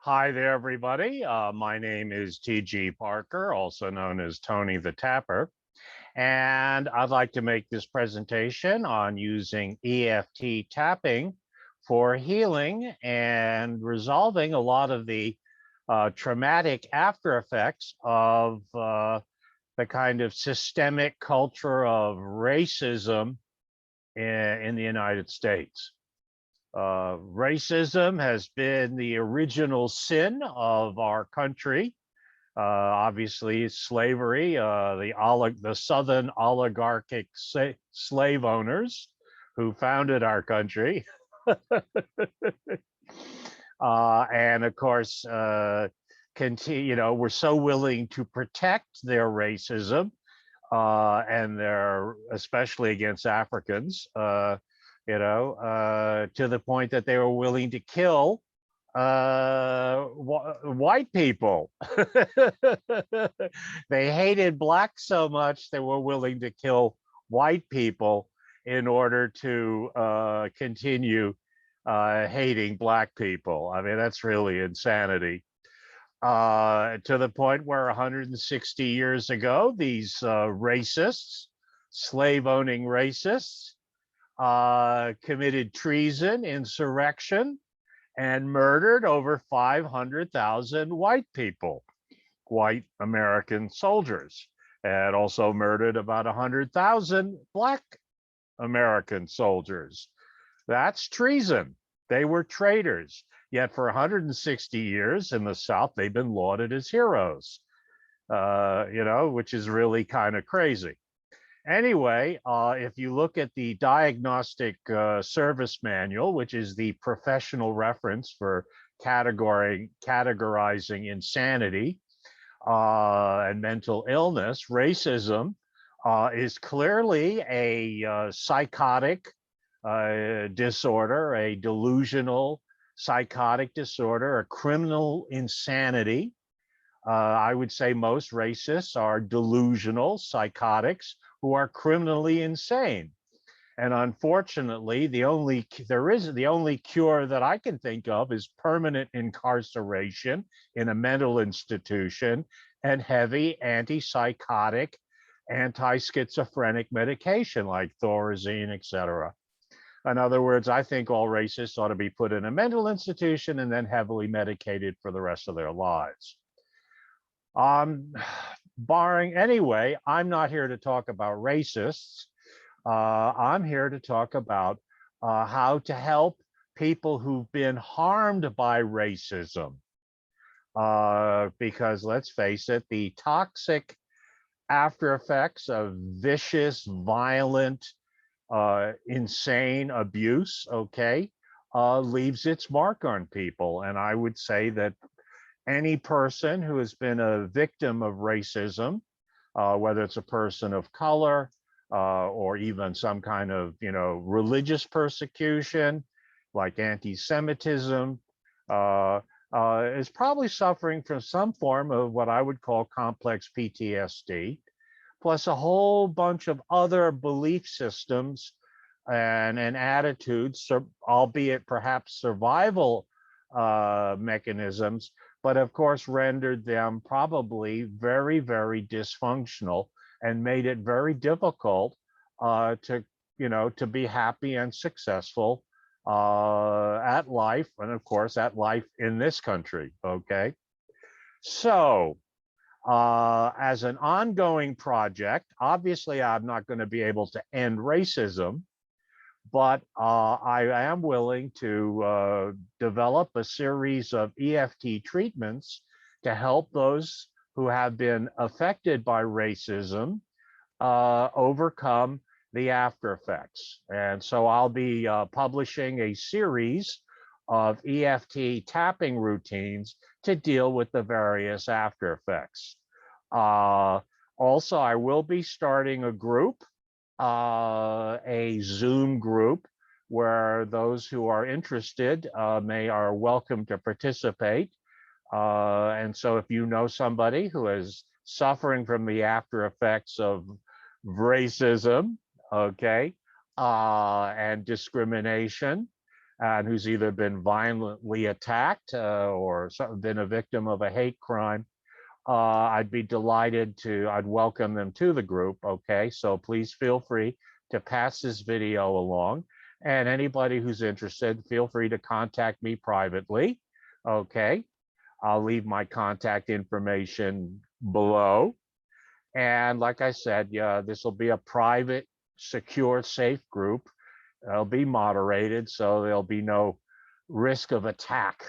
Hi there, everybody. My name is T.G. Parker, also known as Tony the Tapper, and I'd like to make this presentation on using EFT tapping for healing and resolving a lot of the traumatic after effects of the kind of systemic culture of racism in the United States. Racism has been the original sin of our country. Obviously, slavery, the Southern oligarchic slave owners who founded our country. And of course, were so willing to protect their racism and their, especially against Africans, to the point that they were willing to kill white people. They hated blacks so much they were willing to kill white people in order to continue hating black people. I mean, that's really insanity. To the point where 160 years ago, these racists, slave-owning racists, committed treason, insurrection, and murdered over 500,000 white people, white American soldiers, and also murdered about 100,000 black American soldiers. That's treason. They were traitors. Yet for 160 years in the South, they've been lauded as heroes, which is really kind of crazy. Anyway, if you look at the Diagnostic Service Manual, which is the professional reference for categorizing insanity and mental illness, racism is clearly a psychotic disorder, a delusional psychotic disorder, a criminal insanity. I would say most racists are delusional psychotics who are criminally insane. And unfortunately, the only cure that I can think of is permanent incarceration in a mental institution and heavy antipsychotic, anti-schizophrenic medication like Thorazine, etc. In other words, I think all racists ought to be put in a mental institution and then heavily medicated for the rest of their lives. Barring anyway, I'm not here to talk about racists. I'm here to talk about how to help people who've been harmed by racism. Because let's face it, the toxic after effects of vicious, violent, insane abuse, leaves its mark on people. And I would say that any person who has been a victim of racism, whether it's a person of color or even some kind of, religious persecution, like anti-Semitism, is probably suffering from some form of what I would call complex PTSD, plus a whole bunch of other belief systems and attitudes, albeit perhaps survival mechanisms, but of course rendered them probably very, very dysfunctional and made it very difficult to be happy and successful at life, and of course at life in this country. So as an ongoing project, obviously I'm not going to be able to end racism, but I am willing to develop a series of EFT treatments to help those who have been affected by racism overcome the after effects. And so I'll be publishing a series of EFT tapping routines to deal with the various after effects. Also, I will be starting a group, a Zoom group, where those who are interested are welcome to participate. And so if you know somebody who is suffering from the after effects of racism, and discrimination, and who's either been violently attacked or been a victim of a hate crime, I'd be delighted to, I'd welcome them to the group, okay? So please feel free to pass this video along. And anybody who's interested, feel free to contact me privately, okay? I'll leave my contact information below. And like I said, yeah, this will be a private, secure, safe group. It'll be moderated, so there'll be no risk of attack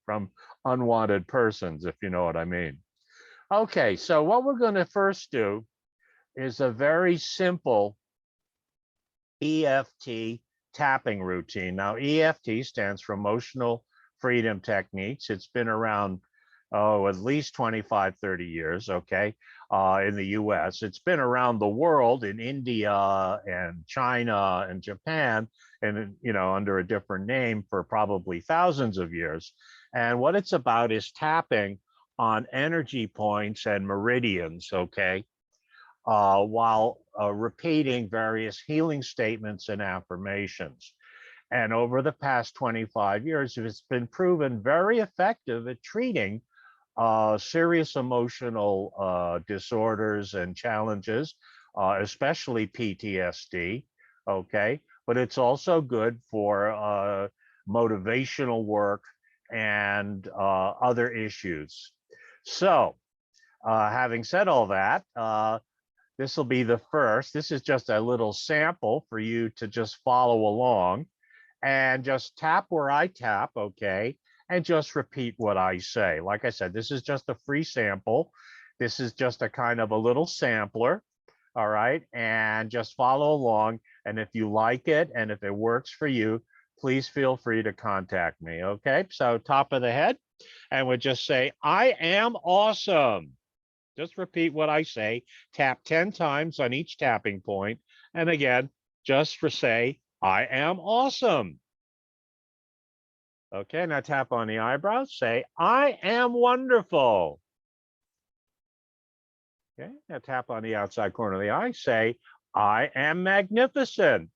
from unwanted persons, if you know what I mean. Okay, so what we're going to first do is a very simple EFT tapping routine. Now, EFT stands for Emotional Freedom Techniques. It's been around, at least 25, 30 years, okay, in the US. It's been around the world in India and China and Japan, and, you know, under a different name for probably thousands of years. And what it's about is tapping on energy points and meridians, okay, while repeating various healing statements and affirmations. And over the past 25 years, it's been proven very effective at treating serious emotional disorders and challenges, especially PTSD, okay? But it's also good for motivational work and other issues. So, having said all that, this will be the first. This is just a little sample for you to just follow along and just tap where I tap, okay? And just repeat what I say. Like I said, this is just a free sample. This is just a kind of a little sampler, all right? And just follow along. And if you like it and if it works for you, please feel free to contact me, okay? So top of the head, and we'll just say, I am awesome. Just repeat what I say. Tap 10 times on each tapping point. And again, just for say, I am awesome. Okay, now tap on the eyebrows. Say, I am wonderful. Okay, now tap on the outside corner of the eye. Say, I am magnificent.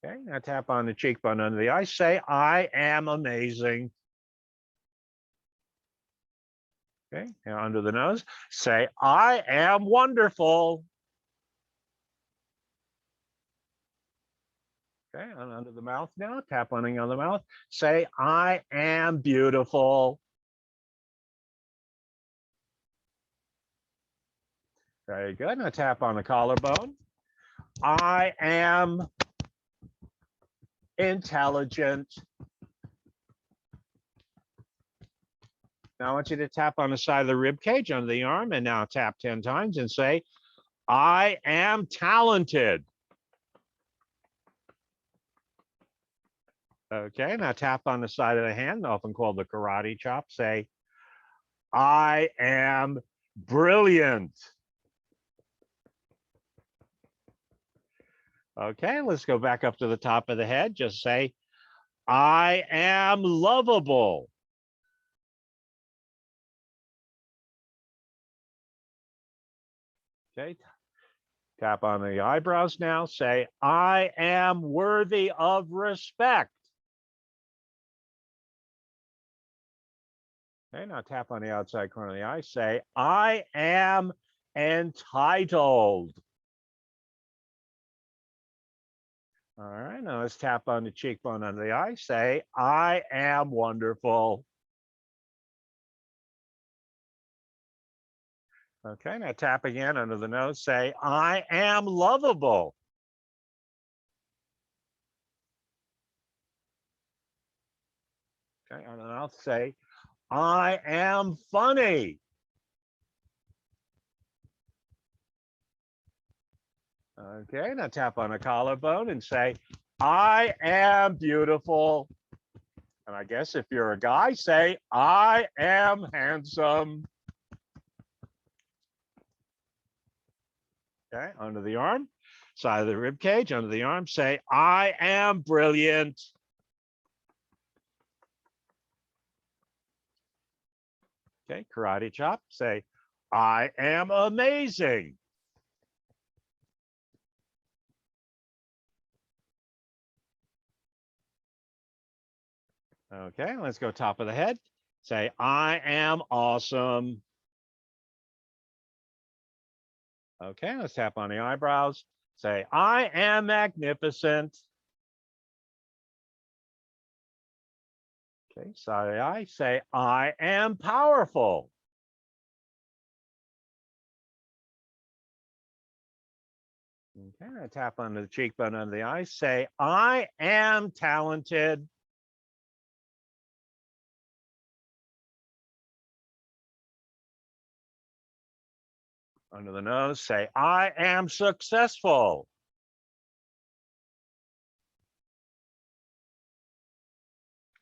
Okay, now tap on the cheekbone under the eye. Say, I am amazing. Okay, now under the nose. Say, I am wonderful. Okay, and under the mouth now, tap on the other mouth. Say, I am beautiful. Very good. Now tap on the collarbone. I am intelligent. Now I want you to tap on the side of the rib cage under the arm, and now tap 10 times and say, I am talented. Okay, now tap on the side of the hand, often called the karate chop. Say, I am brilliant. Okay, let's go back up to the top of the head. Just say, I am lovable. Okay, tap on the eyebrows now. Say, I am worthy of respect. Okay, now tap on the outside corner of the eye. Say, I am entitled. All right, now let's tap on the cheekbone under the eye. Say, I am wonderful. Okay, now tap again under the nose. Say, I am lovable. Okay, on the mouth, say, I am funny. Okay, now tap on the collarbone and say, I am beautiful. And I guess if you're a guy, say, I am handsome. Okay, under the arm, side of the rib cage, under the arm, say, I am brilliant. Okay, karate chop, say, I am amazing. Okay, let's go top of the head. Say, I am awesome. Okay, let's tap on the eyebrows. Say, I am magnificent. Okay, side of the eye. Say, I am powerful. Okay, I tap under the cheekbone under the eye. Say, I am talented. Under the nose, say, I am successful.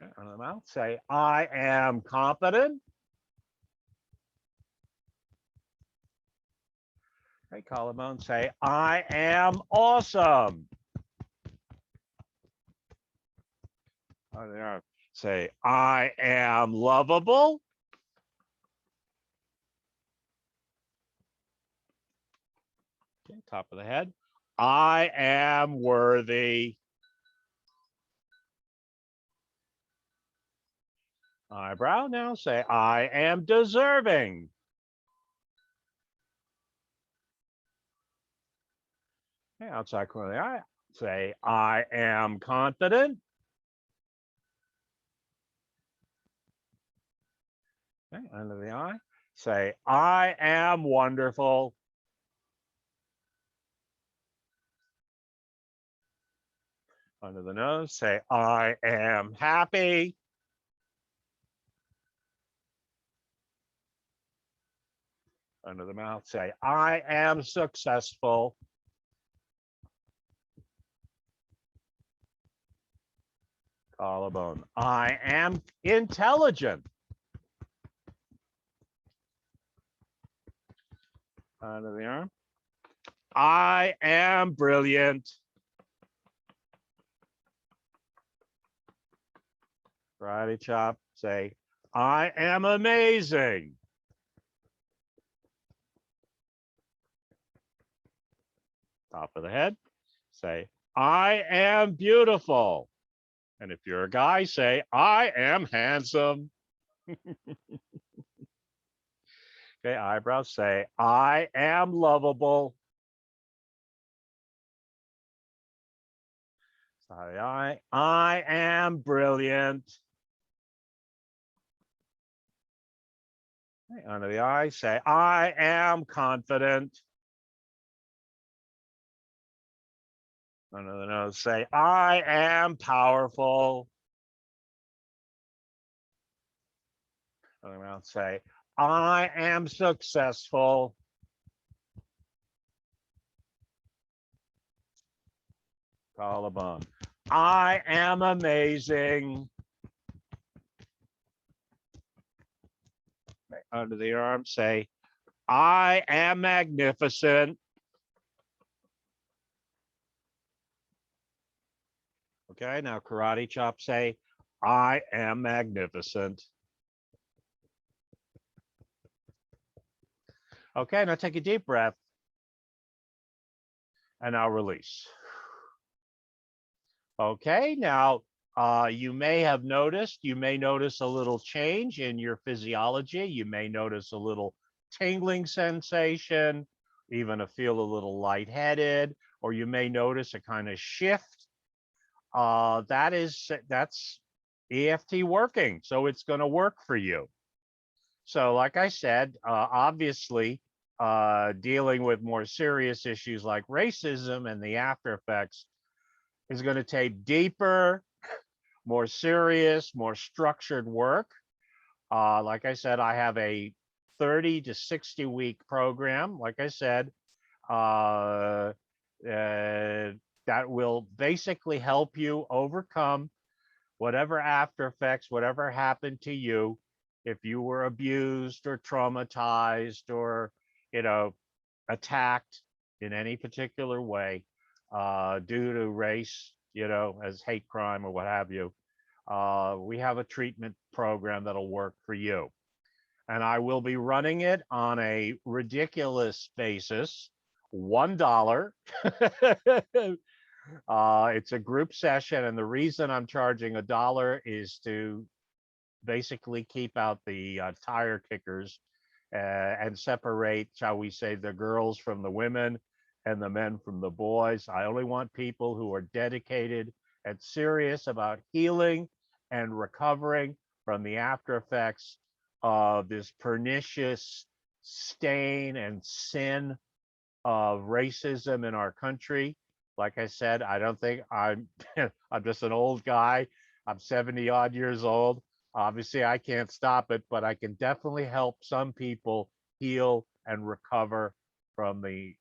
Okay, under the mouth, say, I am competent. Okay, collarbone, say, I am awesome. Under the arm, say, I am lovable. Okay, top of the head, I am worthy. Eyebrow, now say, I am deserving. Okay, outside corner of the eye, say, I am confident. Okay, under the eye, say, I am wonderful. Under the nose, say, I am happy. Under the mouth, say, I am successful. Collarbone, I am intelligent. Under the arm, I am brilliant. Karate chop, say, I am amazing. Top of the head, say, I am beautiful. And if you're a guy, say, I am handsome. Okay, eyebrows, say, I am lovable. Side of the eye, I am brilliant. Okay, under the eye, say, I am confident. Under the nose, say, I am powerful. Under the mouth, say, I am successful. Collarbone, I am amazing. Under the arm, say, I am magnificent. Okay, now karate chop, say, I am magnificent. Okay, now take a deep breath. And now release. Okay, now you may notice a little change in your physiology. You may notice a little tingling sensation, even feel a little lightheaded, or you may notice a kind of shift. That's EFT working, so it's going to work for you. So, like I said, obviously, dealing with more serious issues like racism and the after effects is going to take deeper, more serious, more structured work. Like I said, I have a 30 to 60 week program, like I said, uh, that will basically help you overcome whatever after effects, whatever happened to you, if you were abused or traumatized or, you know, attacked in any particular way due to race, as hate crime or what have you. We have a treatment program that'll work for you. And I will be running it on a ridiculous basis, $1 It's a group session, and the reason I'm charging $1 is to basically keep out the tire kickers and separate, shall we say, the girls from the women and the men from the boys. I only want people who are dedicated and serious about healing and recovering from the after effects of this pernicious stain and sin of racism in our country. Like I said, I don't think I'm I'm just an old guy. I'm 70 odd years old. Obviously, I can't stop it, but I can definitely help some people heal and recover from the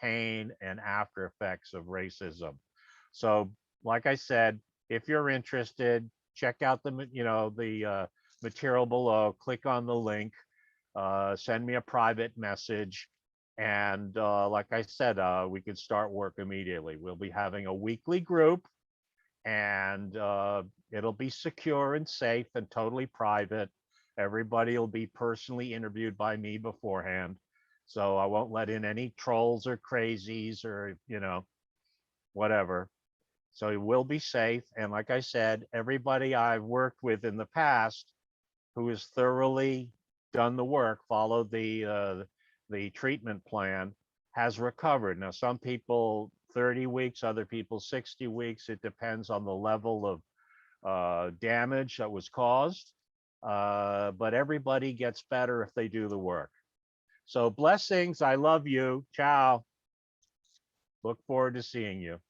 pain and after effects of racism. So, like I said, if you're interested, check out the material below. Click on the link. Send me a private message. And like I said, we could start work immediately. We'll be having a weekly group, and it'll be secure and safe and totally private. Everybody will be personally interviewed by me beforehand. So I won't let in any trolls or crazies or, whatever. So it will be safe. And like I said, everybody I've worked with in the past who has thoroughly done the work, followed the treatment plan, has recovered. Now, some people 30 weeks, other people 60 weeks. It depends on the level of damage that was caused. But everybody gets better if they do the work. So blessings. I love you. Ciao. Look forward to seeing you.